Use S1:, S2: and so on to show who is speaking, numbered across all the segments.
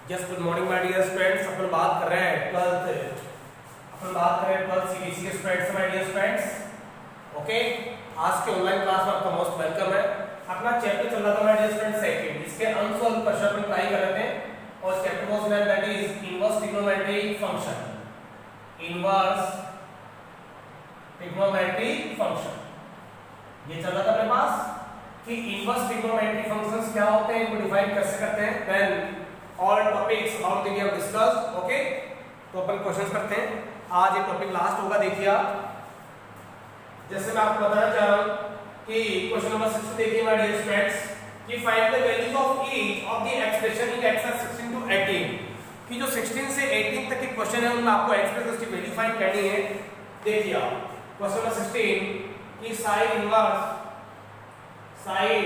S1: Just good morning my dear students. अपन बात कर रहे हैं 12th सीबीएसई के students my dear students. Okay, आज के ऑनलाइन क्लास में आपका मोस्ट वेलकम है। अपना चैप्टर चल रहा था माय डियर स्टूडेंट्स सेकंड, इसके अनसॉल्व क्वेश्चन अपन ट्राई कर रहे थे और chapter was named that is inverse trigonometry function. Inverse trigonometry function ये चल रहा था अपने पास कि इनवर्स ट्रिग्नोमेट्री फंक्शंस क्या होते हैं, इनको डिफाइन कैसे करते हैं। Then all topics how we have discussed. Okay, तो अपन क्वेश्चंस करते हैं। आज ये टॉपिक लास्ट होगा। देखिए आप, जैसे मैं आपको बताना चाह रहा हूं कि क्वेश्चन नंबर 6 देखिए माय डियर स्टूडेंट्स कि find the values of each of the expression in exercise 16 to 18 कि जो 16 से 18 तक के क्वेश्चन है उनमें आपको एक्सप्रेशंस की वैल्यू फाइंड करनी है। देखिए आप क्वेश्चन नंबर 16 कि sin inverse sin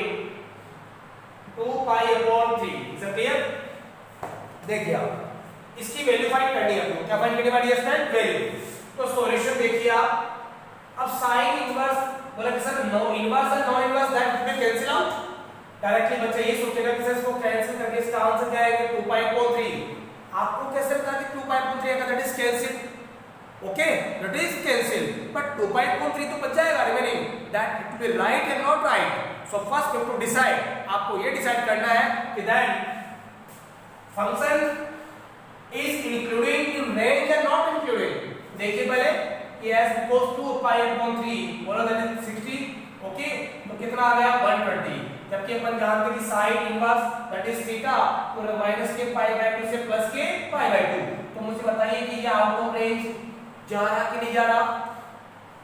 S1: 2 pi upon 3 is it clear. देखिए आप इसकी वैल्यू फाइंड करनी है आपको। क्या फाइंड करनी है स्टूडेंट? वैल्यू। तो सॉल्यूशन देखिए आप, अब sin इनवर्स बोला कि sir no inverse and no inverse that will cancel out. Directly बच्चा ये सोचेगा कि सर इसको कैंसिल करके इसका आंसर क्या आएगा 2 पाई अपॉन 3। आपको कैसे पता कि 2 पाई अपॉन 3 आएगा? That is cancel. Okay, that is cancel, but 2 pi upon 3 तो बच जाएगा remaining, that it will right and not right. So first you have to decide, आपको ये डिसाइड करना है कि दैट function is including in range and not including। देखिए पहले कि s equals to pi upon 3 बोला that is 60। ओके, तो कितना आ गया 120। जबकि अपन जानते हैं कि sin inverse that is theta तो माइनस के पाई बाय 2 से प्लस के पाई बाय 2। तो मुझे बताइए कि ये आउट ऑफ रेंज जा रहा कि नहीं जा रहा,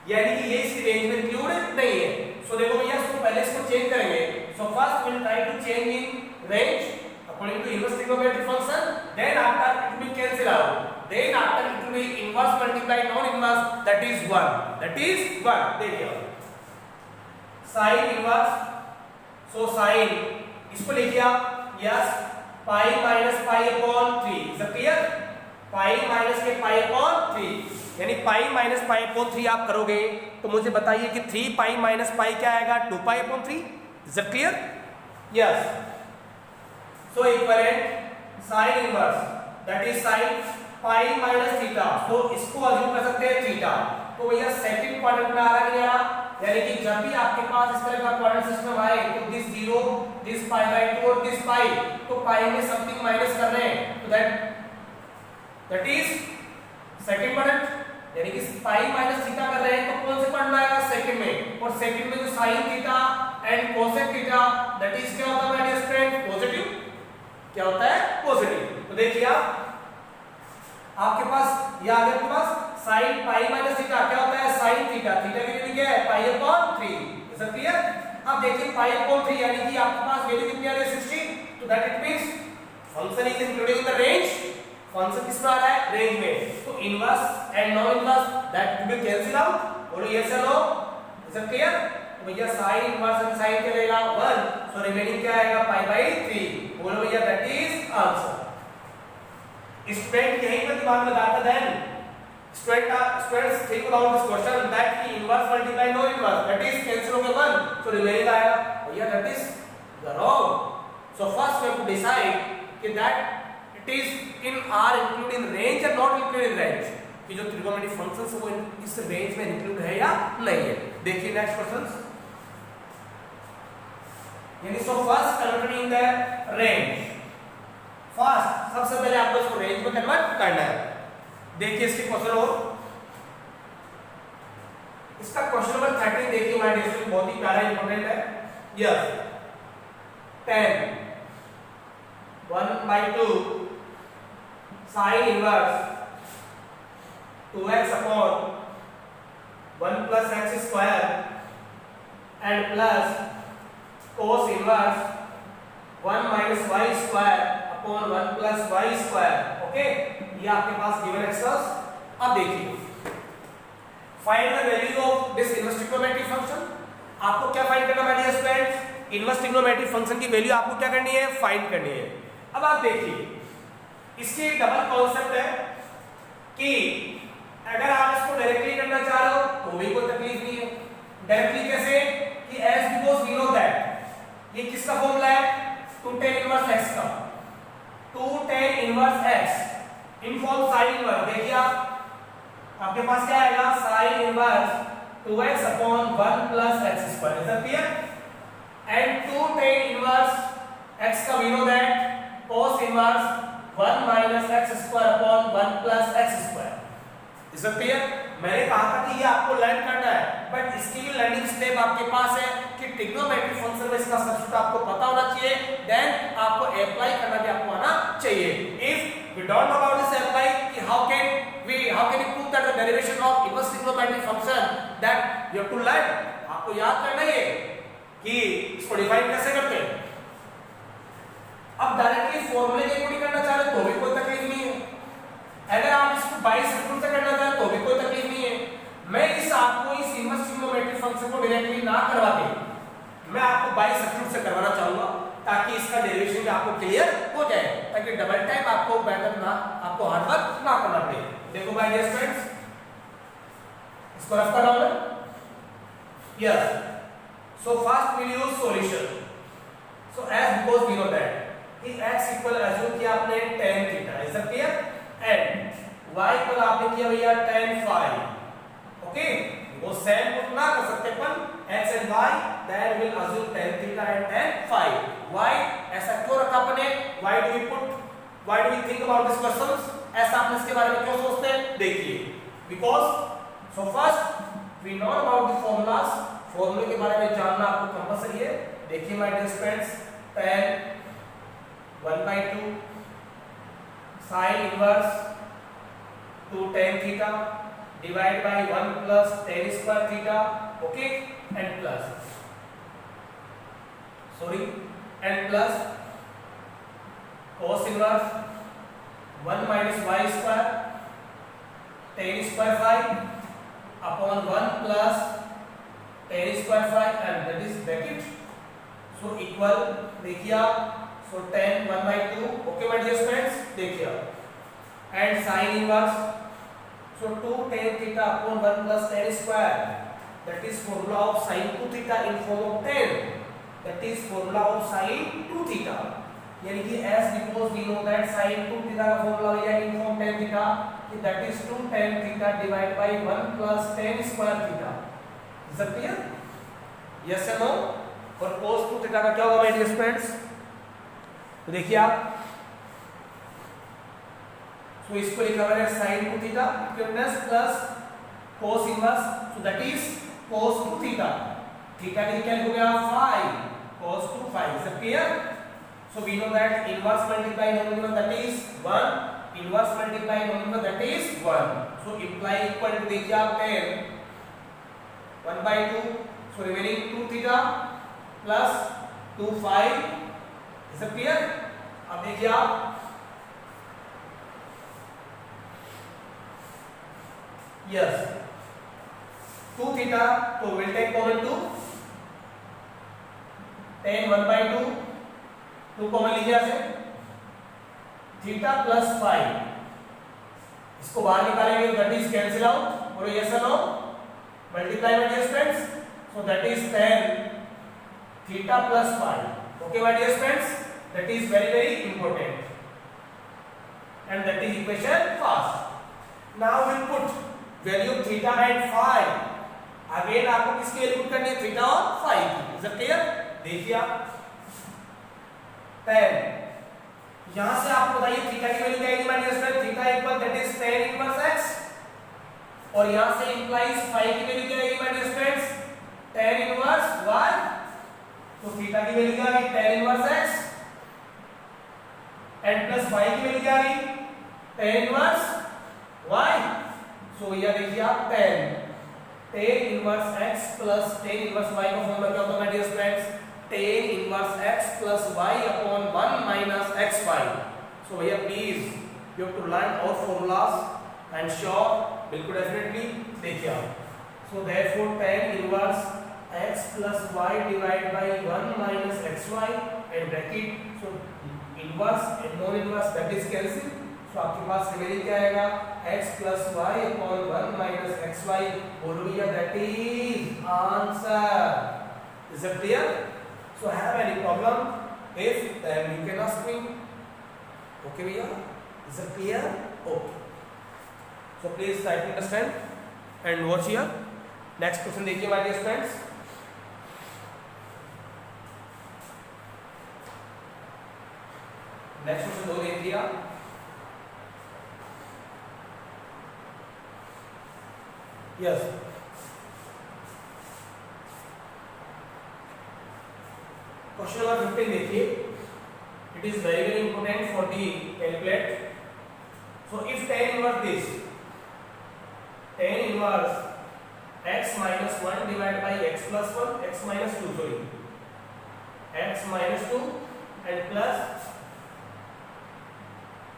S1: यानी कि ये इस रेंज में इंक्लूड नहीं है। सो देखो भैया, इसको पहले इसको चेंज करेंगे। So first will try to change in range according to inverse trigonometry function, then after it will cancel out, then after it will be inverse multiply non inverse, that is 1 देखिए sin inverse। so sin इसको लिखिए आप yes pi minus pi upon 3 is it clear। pi minus के pi upon 3 यानी pi minus pi upon 3 आप करोगे तो मुझे बताइए कि 3 pi minus pi क्या आएगा 2 pi upon 3 is it clear। yes, so equivalent sin inverse that is sin pi minus theta। तो इसको अज्यूम कर सकते हैं थीटा। तो भैया सेकंड क्वाड्रेंट में आ रहा है नहीं आ रहा, यानी कि जब भी आपके पास इस तरह का क्वाड्रेंट सिस्टम आए तो दिस 0 दिस pi by 2 और दिस pi, तो pi में समथिंग माइनस कर रहे हैं तो दैट इज सेकंड क्वाड्रेंट, यानी कि pi माइनस थीटा कर रहे हैं तो कौन से क्वाड्रेंट में आएगा सेकंड में। और सेकंड में जो sin theta and cosec theta that is क्या होता है माय डियर स्टूडेंट पॉजिटिव। क्या होता है? पॉजिटिव। तो देखिए आपके पास ये आ गया आपके पास sin पाई माइनस थीटा क्या होता है sin थीटा। थीटा की वैल्यू क्या है पाई अपॉन 3। Is it clear. अब देखिए पाई अपॉन 3 यानी कि आपके पास वैल्यू कितनी आ रही है 60। तो that it means function is including the range. Function किस में आ रहा है? रेंज में। तो inverse and non inverse that will cancel out. बोलो यस और नो। Is it clear. तो भैया sin इनवर्स एंड sin क्या रहेगा 1, सो रिमेनिंग क्या आएगा पाई बाय 3। बोलो भैया दैट इज आंसर। स्टूडेंट यहीं पर दिमाग लगाता then students think about this question that की inverse multiply no inverse that is cancel हो गया 1, सो रिमेनिंग आएगा भैया that is wrong. So first we have to decide कि that it is in are include in range और not include in range, कि जो trigonometry functions है वो इस रेंज में इंक्लूड है या नहीं है। देखिए नेक्स्ट क्वेश्चन, यानी so first convert in the range. First सबसे पहले आपको इसको रेंज में कन्वर्ट करना है। देखिए इसके क्वेश्चन और इसका क्वेश्चन नंबर 13 देखिए हमारे डिस्कशन में बहुत ही प्यारा इंपॉर्टेंट है। Yes 10 1/2 sin inverse 2x upon 1 plus x square and plus cos inverse 1 minus y square upon 1 plus y square। Okay, ये आपके पास गिवन एक्सरसाइज। अब देखिए find the value of this inverse trigonometry function. आपको क्या find करना है dear students? Inverse trigonometry function की वैल्यू आपको क्या करनी है? फाइंड करनी है। अब आप देखिए इसकी डबल कॉन्सेप्ट है कि अगर आप इसको डायरेक्टली करना चाह रहे हो तो भी कोई तकलीफ नहीं है। डायरेक्टली कैसे कि s because we know that ये किसका फॉर्मूला है 2 tan इनवर्स x का। 2 tan inverse x in form sin inverse. देखिए आपके पास क्या आएगा sin inverse 2x upon 1 plus x square, is that clear? And 2 tan inverse x का we know that cos inverse 1 minus x square upon 1 plus x square, is that clear? मैंने कहा था कि ये आपको लर्न करना है, बट इसकी भी लर्निंग स्टेप आपके पास है कि ट्रिग्नोमेट्रिक फंक्शन में इसका सब्स्टिट्यूट आपको पता होना चाहिए, देन आपको अप्लाई करना भी आपको आना चाहिए। If we don't know about this apply कि how can you prove that the derivation of inverse trigonometric function, that you have to learn. आपको याद करना है कि इसको डिफाइन कैसे करते हैं। अब डायरेक्टली फॉर्मूले के अकॉर्डिंग करना चाह रहे तो भी कोई तकलीफ नहीं है, अगर आप इसको बाई सब्स्टिट्यूट से करना चाहें तो भी कोई तकलीफ नहीं है। मैं आपको इस इनवर्स ट्रिग्नोमेट्रिक फंक्शन को डायरेक्टली ना करवा के मैं आपको बाई सब्स्टिट्यूट से करवाना चाहूंगा, ताकि इसका डेरिवेशन भी आपको क्लियर हो जाए, ताकि डबल टाइम आपको आपको हार्ड वर्क ना करना पड़े। देखो माय डियर स्टूडेंट्स, इसको रफ कर रहा हूं yes. So first will use solution. So as because we know that कि x इक्वल अज्यूम किया आपने tan theta, is that clear, and y equal आपने किया भैया tan phi, ओके। वो सेम पुट ना कर सकते अपन x and y, then will assume tan theta and tan phi। y ऐसा क्यों रखा अपने, why do we think about this questions, ऐसा आपने इसके बारे में क्यों सोचते हैं, देखिए because so first we know about the formulas, फॉर्मूले के बारे में जानना आपको कंपलसरी है। देखिए my dear students, tan 1/2 sin inverse 2 tan theta divide by 1 plus tan square theta, okay, and plus cos inverse 1 minus y square tan square phi upon 1 plus tan square phi, and that is bracket, so equal, देखिए so tan 1/2, okay my dear friends, देखिए and sin inverse, so 2 tan theta upon 1 plus tan square, that is formula of sin 2 theta in form of tan, that is formula of sin 2 theta, यानी कि as because we know that sin 2 theta का formula हो जाएगा in form tan theta, कि that is 2 tan theta divided by 1 plus tan square theta, is that clear? yes or no? और cos 2 theta का क्या होगा my dear friends, तो देखिए आप, सो इसको लिखा मैंने sin 2 theta equals plus cos inverse, so that is cos 2 theta, theta की क्या हो गया phi, cos 2 phi, is that clear? So we know that inverse multiply non inverse, that is 1, inverse multiply non inverse, that is 1, so imply equal to देखिए आप tan 1/2, so remaining 2 theta plus 2 phi, is that clear? अब देखिए आप, yes 2 theta, तो will take common 2, tan 1/2, 2 common लीजिए ऐसे, theta plus phi, इसको बाहर निकालेंगे दैट इज कैंसिल आउट, बोलो यस और no, multiply my dear friends, so that is tan theta plus phi, okay my dear friends, that is very important, and that is equation first। now we'll put value theta and phi, again आपको किसकी value put करनी है, theta और phi की, is that clear? देखिए आप tan, यहां से आपको बताइए थीटा की वैल्यू क्या आएगी my dear student, theta equal that is tan inverse x, और यहां से इंप्लाइज phi की वैल्यू क्या आएगी my dear students, tan inverse y, तो थीटा की वैल्यू क्या आ गई tan inverse x, and plus phi की वैल्यू क्या आ गई tan इनवर्स y, सो यह देखिए आप tan inverse x plus tan inverse y का फॉर्मूला क्या होता है my dear students, tan inverse x plus y upon 1 minus xy, so भैया please you have to learn all formulas and sure, बिल्कुल definitely देखिए आप, so therefore tan inverse x plus y divided by 1 minus xy and bracket, so inverse and non inverse that is cancel, so आपके पास remaining क्या आएगा, x plus y upon 1 minus xy, बोलो भैया that is answer, is that clear? So have any problem, if then you can ask me, okay भैया, is it clear? Okay, so please try to understand and watch here. Next question देखिए my dear students. Next question 2 देख लिया। Yes, question number 15 देखिए। It is very important for the calculate. So if tan inverse this, tan inverse x minus 1 divided by x plus 1, x minus 2, sorry, x minus 2 and plus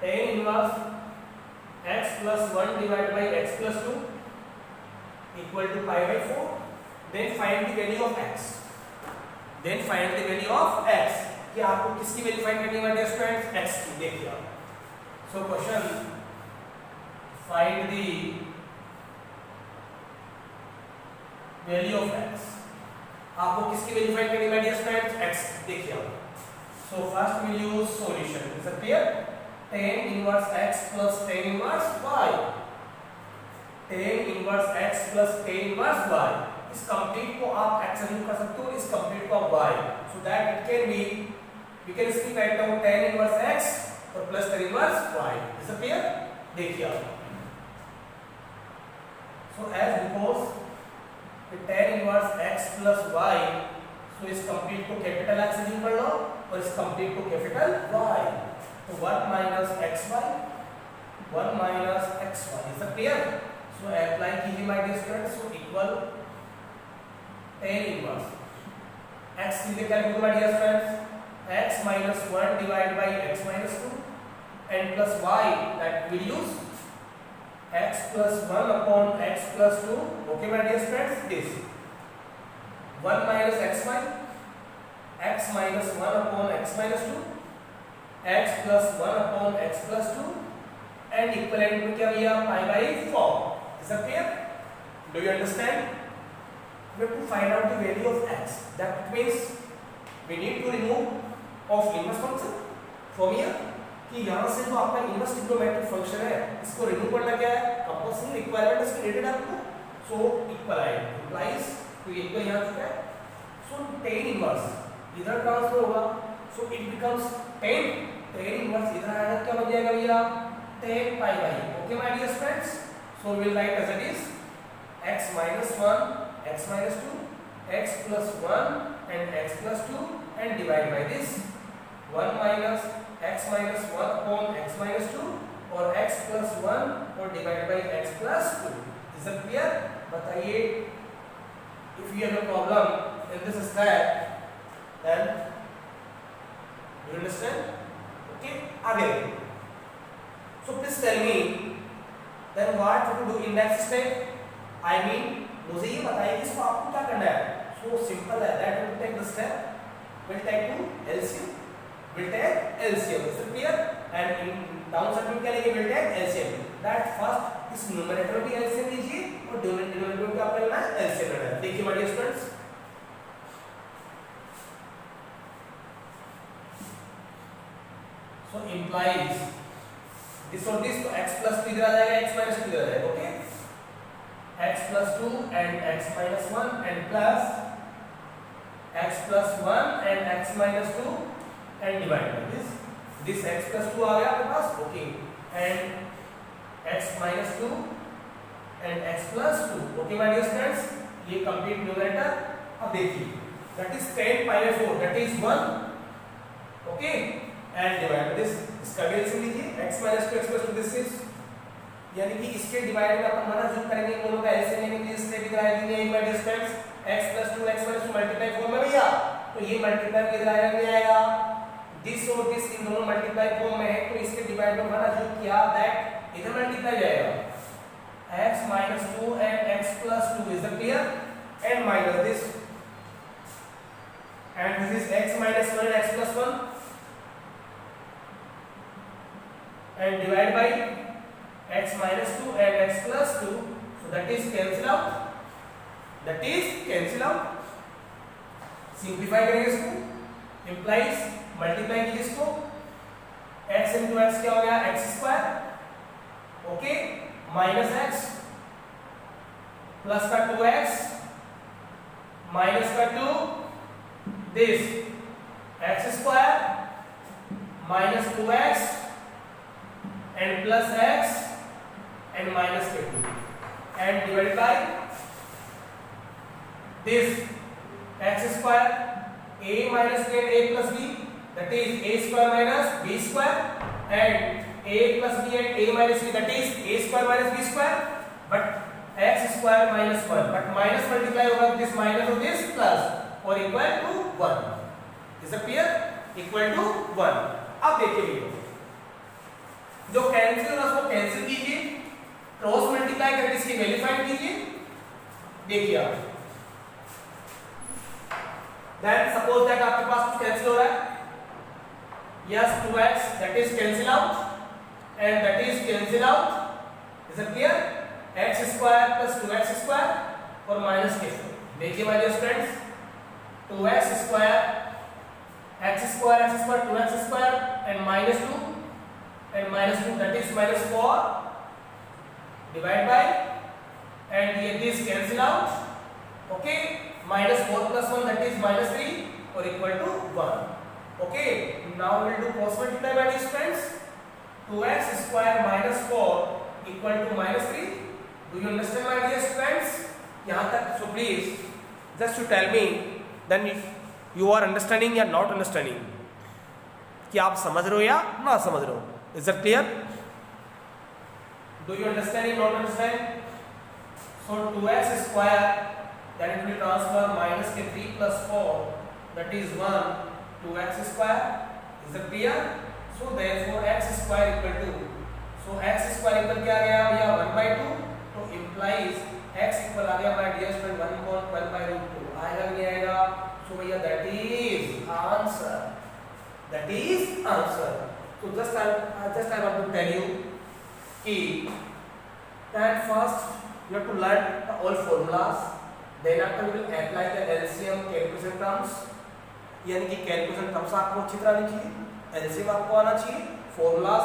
S1: tan inverse x plus 1 divided by x plus 2 equal to pi by 4, then find the value of x. Then find the value of x. कि आपको किसकी value find करनी है students? x की। देखिए आप, so question find the value of x। आपको किसकी वैल्यू फाइंड करनी है स्टूडेंट्स? x। देखिए आप, सो first will use solution. Is it clear? tan inverse x plus tan inverse y, tan inverse x plus tan inverse y। इस complete को आप x से कर सकते हो, इस कंप्लीट को आप y, so that it can be, we can simply write down tan inverse x और plus tan inverse y। is it clear? देखिए आप, so as because the tan inverse x plus y, so इस complete को capital x से कर लो और इस complete को कैपिटल y, तो 1 minus xy, 1 minus xy। is it clear? so apply कीजिए my dear students, so equal tan inverse x की जगह क्या लिखूंगा dear friends? x minus 1 divided by x minus 2 and plus y, that will use x plus 1 upon x plus 2, okay my dear friends, this 1 minus xy, x minus 1 upon x minus 2, x plus 1 upon x plus 2 and equivalent में क्या भैया? pi by 4। is that clear? do you understand? we have to find out the value of x. that means we need to remove of inverse function from here, कि यहाँ से जो आपका inverse trigonometric function है इसको remove करना क्या है? कंपल्सरी रिक्वायरमेंट इसकी नेटेड आपको, सो इक्वलाइज इम्प्लाइज, तो ये इक्वल यहाँ चुका है, सो tan इनवर्स इधर ट्रांसफर होगा, so it becomes tan inverse इधर आएगा, क्या बन जाएगा भैया? tan pi by, okay my dear friends, so we will write as it is x minus 1, x minus 2, x plus 1 and x plus 2 and divide by this 1 minus x minus 1 upon x minus 2 और x plus 1 और divide by x plus 2। is it clear? बताइए, if you have a problem in this step, then you understand? okay, आगे, so please tell me then what to do in next step? I mean, मुझे ये बताइए कि इसको आपको क्या करना है? so simple है, that will take the step, will take to LCM, will take LCM, is it clear? and in downside में क्या लेंगे? will take LCM, that first इस numerator भी LCM लीजिए और denominator में क्या आपको लेना है? LCM लेना है। देखिए my dear students, so implies this or this, तो x plus 2 इधर आ जाएगा, x minus 2 इधर आ जाएगा, okay? x plus 2 and x minus 1 and plus x plus 1 and x minus 2 and divide by this x plus 2 आ गया आपके पास, okay, and x minus 2 and x plus 2, okay my dear friends, ये complete numerator। अब देखिए, that is tan pi by 4, that is 1, okay, and divide by this, इसका भी LCM लीजिए, x minus 2 x plus 2, this is, यानी कि इसके divide में अपन माना जो करेंगे दोनों का ऐसे लेंगे कि इससे डिवाइड देंगे एक by distance x plus 2 x minus 2 multiply form में भैया, तो ये मल्टीप्लाई किधर आएगा? नहीं आएगा, दिस और दिस इन दोनों मल्टीप्लाई फॉर्म में है, तो इसके डिवाइड में माना जो किया दैट इधर मल्टीप्लाई जाएगा, x minus 2 and x plus 2, is it clear? and minus this and this is x minus 1 and x plus 1 and divide by x minus 2 and x plus 2, so that is cancel out, that is cancel out, simplify करेंगे इसको, implies multiply कीजिए इसको, x into 2x क्या हो गया x square, okay, minus x plus का 2x minus का 2 this x square minus 2x and plus x and minus k2 and divided by this x square a minus b and a plus b, that is a square minus b square, and a plus b and a minus b, that is a square minus b square, but x square minus 1, but minus multiply होगा this minus और this plus और equal to 1. Is it clear? Equal to 1. अब देखिए जो cancel होगा उसको cancel कीजिए, cross multiply करके इसकी वैल्यू फाइंड कीजिए. देखिए आप देन सपोज दैट आपके पास कुछ कैंसिल हो रहा है, yes 2x that is cancel out and that is cancel out. Is it clear? x square plus 2x square और माइनस k. देखिए my dear friends, 2x square x square 2x square and minus 2 and minus 2, that is minus 4, divide by, and this cancel out, okay, minus 4 plus 1, that is minus 3 or equal to 1. Okay, now we will do cross multiply by these friends. 2x square minus 4 equal to minus 3. Do you understand my dear friends? यहाँ तक, so please just to tell me then you are understanding या not understanding, कि आप समझ रहे हो या ना समझ रहे हो. Is that clear? Do you understand or not understand? So 2x square, then it will transfer minus k 3 plus 4, that is 1, 2x square. Is that clear? So therefore x square equal to, so x square equal क्या आ गया भैया 1 by 2, तो implies x equal आ गया my dear friend 1 by root 2. आएगा नहीं आएगा? So भैया that is answer. That is answer. So just I want to tell you कि that first you have to learn all formulas, then after you will apply the LCM calculation terms, यानी कि calculation terms आपको अच्छी तरह आनी चाहिए, LCM आपको आना चाहिए, formulas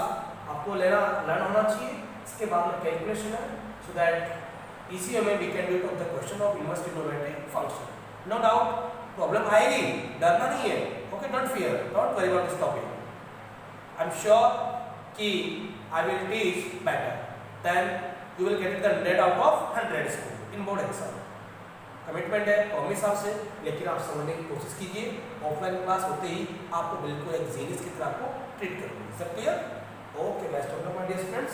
S1: आपको लर्न होना चाहिए, इसके बाद में calculation है, so that इसी में we can do it of the question of inverse trigonometric function. No doubt problem आएगी, डरना नहीं है, okay, don't fear, don't worry about this topic. I'm sure कि I will teach better. Then you will get the 100 out of 100 score in board exam. Commitment है, promise आपसे, लेकिन आप समझने की कोशिश कीजिए. ऑफलाइन क्लास होते ही आपको बिल्कुल एक जीनियस की तरह आपको ट्रीट करूँगी. सब clear? Okay, best of luck my dear friends.